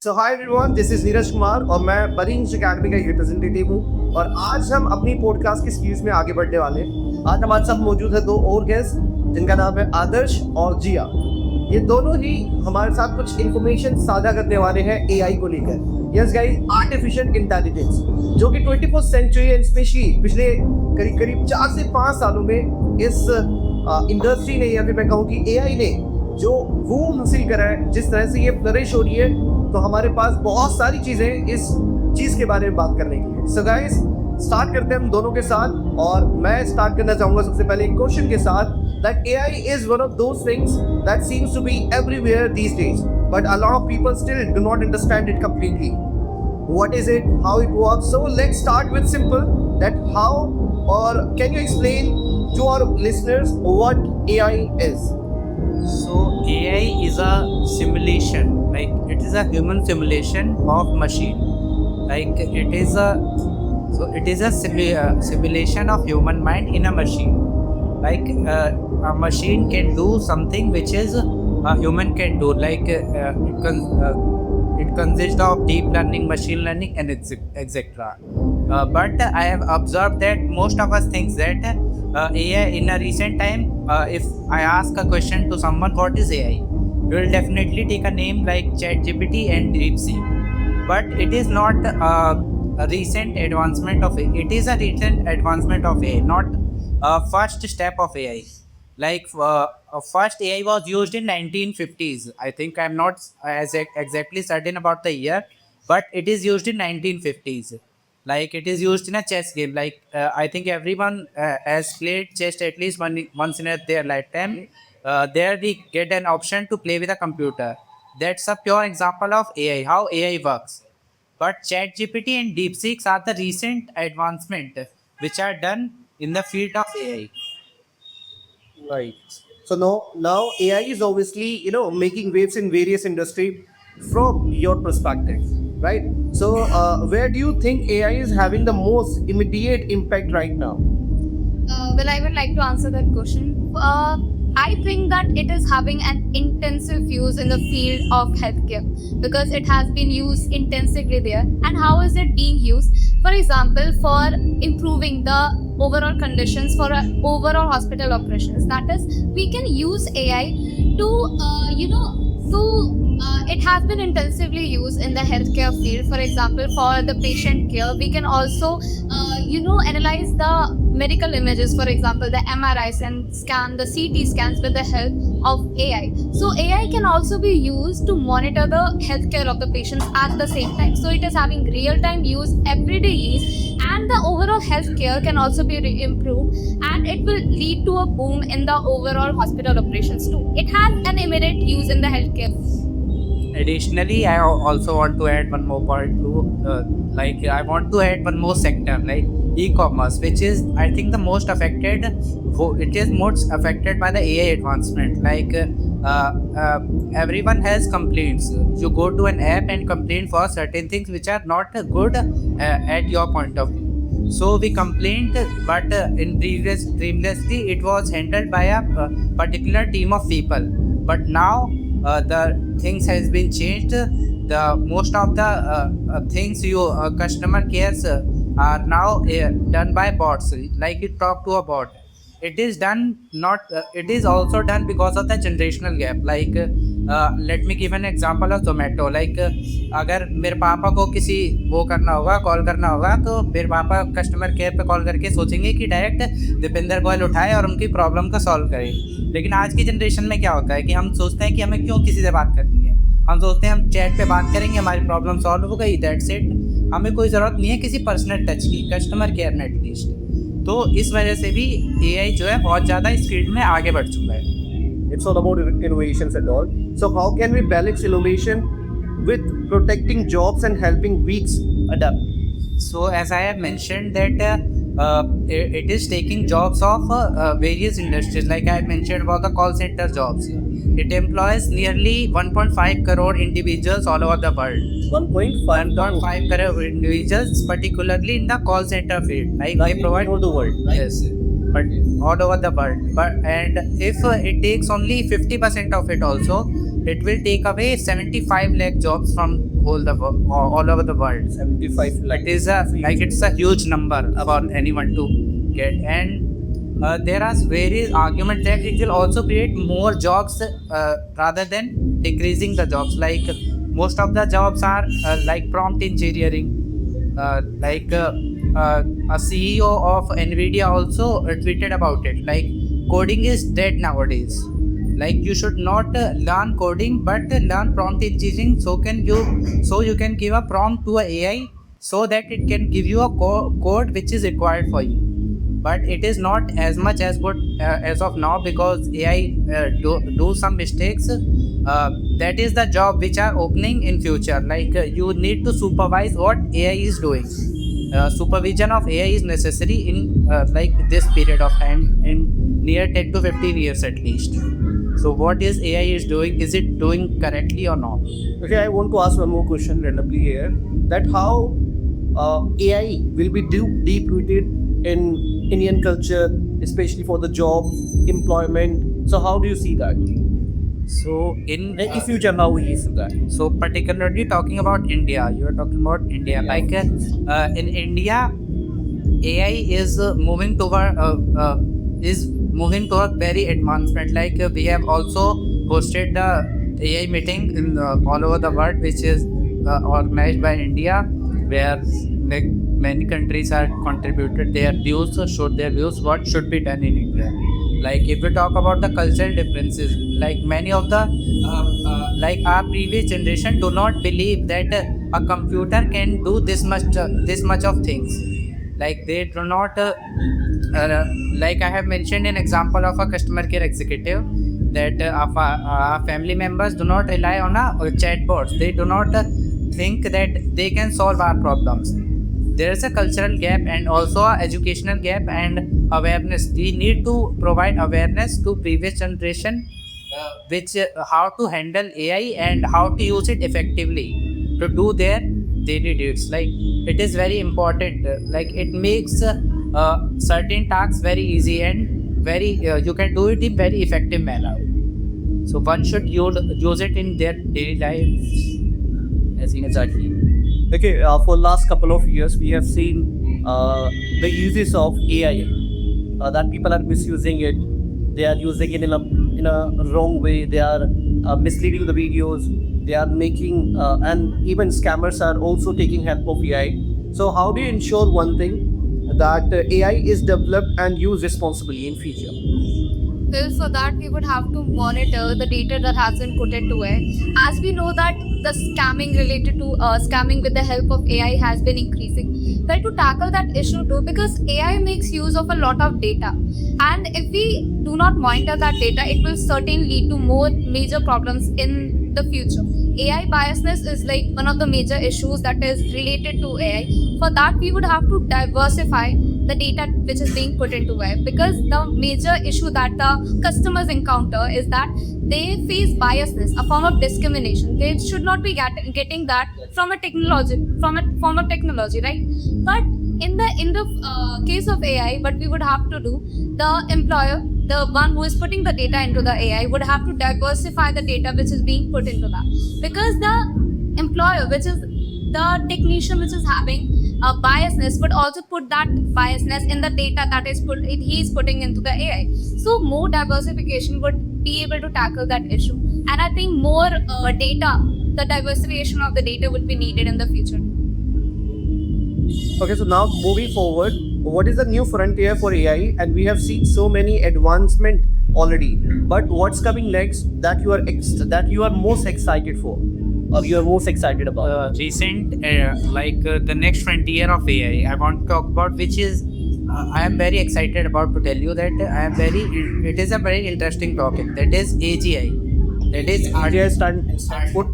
So hi everyone, this is Neeraj Kumar और मैं बरिंज academy का रिप्रेजेंटेटिव हूँ। और आज हम अपनी पॉडकास्ट की सीरीज में आगे बढ़ने वाले हैं। आज हमारे साथ मौजूद है दो और गेस्ट जिनका नाम है आदर्श और जिया। ये दोनों ही हमारे साथ कुछ इन्फॉर्मेशन साझा करने वाले हैं एआई को लेकर। यस गाइस, आर्टिफिशियल इंटेलिजेंस जो कि 21st सेंचुरी एंड स्पेशली पिछले करीब करीब 4 से 5 सालों में इस इंडस्ट्री ने या फिर मैं कहूँ कि एआई ने जो बूम हासिल करा है, जिस तरह से ये फ्लरिश हो रही है, तो हमारे पास बहुत सारी चीजें इस चीज के बारे में बात करने के लिए। सो गाइस, स्टार्ट करते हैं हम दोनों के साथ। और मैं स्टार्ट करना चाहूंगा सबसे पहले एक क्वेश्चन के साथ that AI is one of those things that seems to be everywhere these days, but a lot of people still do not understand it completely. What is it? How it works? So let's start with simple that how, or can you explain to our listeners what AI is? So AI is a simulation, like it is a human simulation of machine. Like it is a simulation of human mind in a machine. Like a machine can do something which is a human can do. Like it consists of deep learning, machine learning, and etc. But I have observed that most of us thinks that AI in a recent time, if I ask a question to someone, what is AI? You will definitely take a name like ChatGPT and DeepSeek. But it is not a recent advancement of AI. It is a recent advancement of AI, not a first step of AI. Like first AI was used in 1950s. I think I'm not exactly certain about the year, but it is used in 1950s. Like it is used in a chess game. Like I think everyone has played chess at least once in their lifetime. There we get an option to play with a computer. That's a pure example of AI, how AI works. But ChatGPT and DeepSeek are the recent advancement which are done in the field of AI. Right. So now AI is obviously making waves in various industry from your perspective, right? So where do you think AI is having the most immediate impact right now? Well, I would like to answer that question. I think that it is having an intensive use in the field of healthcare because it has been used intensively there. And how is it being used? For example, for improving the overall conditions for overall hospital operations. That is, we can use AI to, it has been intensively used in the healthcare field. For example, for the patient care, we can also, analyze the medical images, for example, the MRIs, and scan the CT scans with the help of AI. So AI can also be used to monitor the healthcare of the patients at the same time. So it is having real-time use, everyday use, and the overall healthcare can also be improved, and it will lead to a boom in the overall hospital operations too. It has an immediate use in the healthcare. Additionally, I also want to add one more point to like I want to add one more sector like e-commerce, which is I think the most affected. It is most affected by the AI advancement. Like everyone has complaints. You go to an app and complain for certain things which are not good at your point of view. So we complained, but in previously it was handled by a particular team of people. But now the things has been changed. The most of the things you customer cares are now done by bots. Like you talk to a bot. It is done not. It is also done because of the generational gap. Like let me give an example of Zomato. Like अगर मेरे पापा को किसी वो करना होगा, call करना होगा, तो मेरे पापा कस्टमर केयर पे कॉल करके सोचेंगे कि डायरेक्ट दीपेंद्र गोयल उठाए और उनकी प्रॉब्लम को सॉल्व करे। लेकिन आज की जनरेशन में क्या होता है कि हम सोचते हैं कि हमें क्यों किसी से बात करनी है। हम सोचते हैं हम चैट पे बात करेंगे, हमारी प्रॉब्लम सॉल्व हो गई, दैट्स इट। हमें कोई ज़रूरत नहीं है किसी पर्सनल टच की, कस्टमर केयर में एटलीस्ट। तो इस वजह से भी एआई जो है बहुत ज़्यादा इस फील्ड में आगे बढ़ चुका है। It's all about innovations and all. So how can we balance innovation with protecting jobs and helping weeks adapt? So as I have mentioned that it is taking jobs of various industries. Like I mentioned about the call center jobs. It employs nearly 1.5 crore individuals all over the world. 1.5 crore individuals, particularly in the call center field. Like they provide all the world. Right? yes, but all over the world. But and if it takes only 50% of it, also it will take away 75 lakh jobs from all over the world. 75 lakh. It is it's a huge number for anyone to get, and there are various arguments that it will also create more jobs rather than decreasing the jobs. Like most of the jobs are like prompt engineering. A CEO of Nvidia also tweeted about it. Like coding is dead nowadays. Like you should not learn coding, but learn prompt engineering. So you can give a prompt to a AI so that it can give you a code which is required for you. But it is not as much as good as of now, because AI do some mistakes. That is the job which are opening in future. Like you need to supervise what AI is doing. Supervision of AI is necessary in like this period of time, in near 10 to 15 years at least. So what is AI is doing? Is it doing correctly or not? Okay, I want to ask one more question randomly here. That how AI will be deep rooted in Indian culture, especially for the job, employment. So how do you see that? So in In future, how will you see that? so particularly talking about India, you are talking about India. Like in India, AI is moving toward very advancement. Like we have also hosted the AI meeting in all over the world, which is organized by India, where like many countries have contributed their views, showed their views what should be done in India. Like if we talk about the cultural differences, like many of the like our previous generation do not believe that a computer can do this much of things. Like they do not like I have mentioned an example of a customer care executive, that our family members do not rely on a chatbots. They do not think that they can solve our problems. There is a cultural gap and also a educational gap and awareness. We need to provide awareness to previous generation, which how to handle AI and how to use it effectively to do their daily deeds. Like it is very important. Like it makes certain tasks very easy and very you can do it in very effective manner. So one should use it in their daily life. As exactly. Okay, for last couple of years, we have seen the uses of AI. That people are misusing it. They are using it in a wrong way. They are misleading the videos. They are making and even scammers are also taking help of AI. So how do you ensure one thing, that AI is developed and used responsibly in future? Well, for that, we would have to monitor the data that has been put into it. As we know that the scamming related to scamming with the help of AI has been increasing. Well, to tackle that issue too, because AI makes use of a lot of data, and if we do not monitor that data, it will certainly lead to more major problems in the future. AI biasness is like one of the major issues that is related to AI. For that, we would have to diversify the data which is being put into it, because the major issue that the customers encounter is that they face biasness, a form of discrimination. They should not be getting that from a form of technology, right? But in the case of AI, what we would have to do, the employer, the one who is putting the data into the AI, would have to diversify the data which is being put into that, because the employer, which is the technician which is having a biasness, would also put that biasness in the data that he is putting into the AI. So more diversification would be able to tackle that issue, and I think more the diversification of the data would be needed in the future. Okay, so now moving forward, what is the new frontier for AI? And we have seen so many advancement already. But what's coming next that you are most excited for, or you are most excited about? The next frontier of AI I want to talk about, which is I am very excited about to tell you that it is a very interesting topic, that is AGI. That is AGI stand for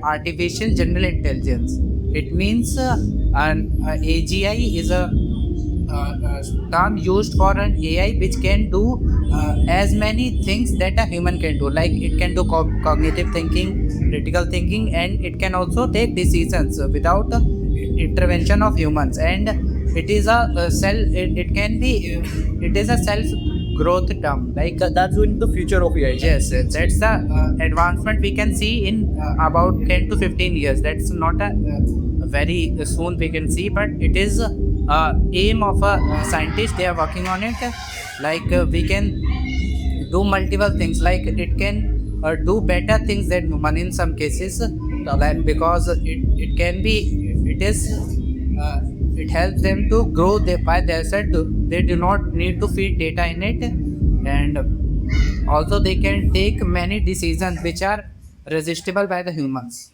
artificial general intelligence. It means an AGI is a term used for an AI which can do as many things that a human can do. Like it can do cognitive thinking, critical thinking, and it can also take decisions without intervention of humans. And it is a self growth term. Like That's going to the future of AI. yes, that's the advancement we can see in about 10 to 15 years. That's not a very soon we can see, but it is aim of a scientist. They are working on it. Like we can do multiple things. Like it can do better things than human in some cases. Like because it can be it is. It helps them to grow by their side. They do not need to feed data in it, and also they can take many decisions which are resistible by the humans.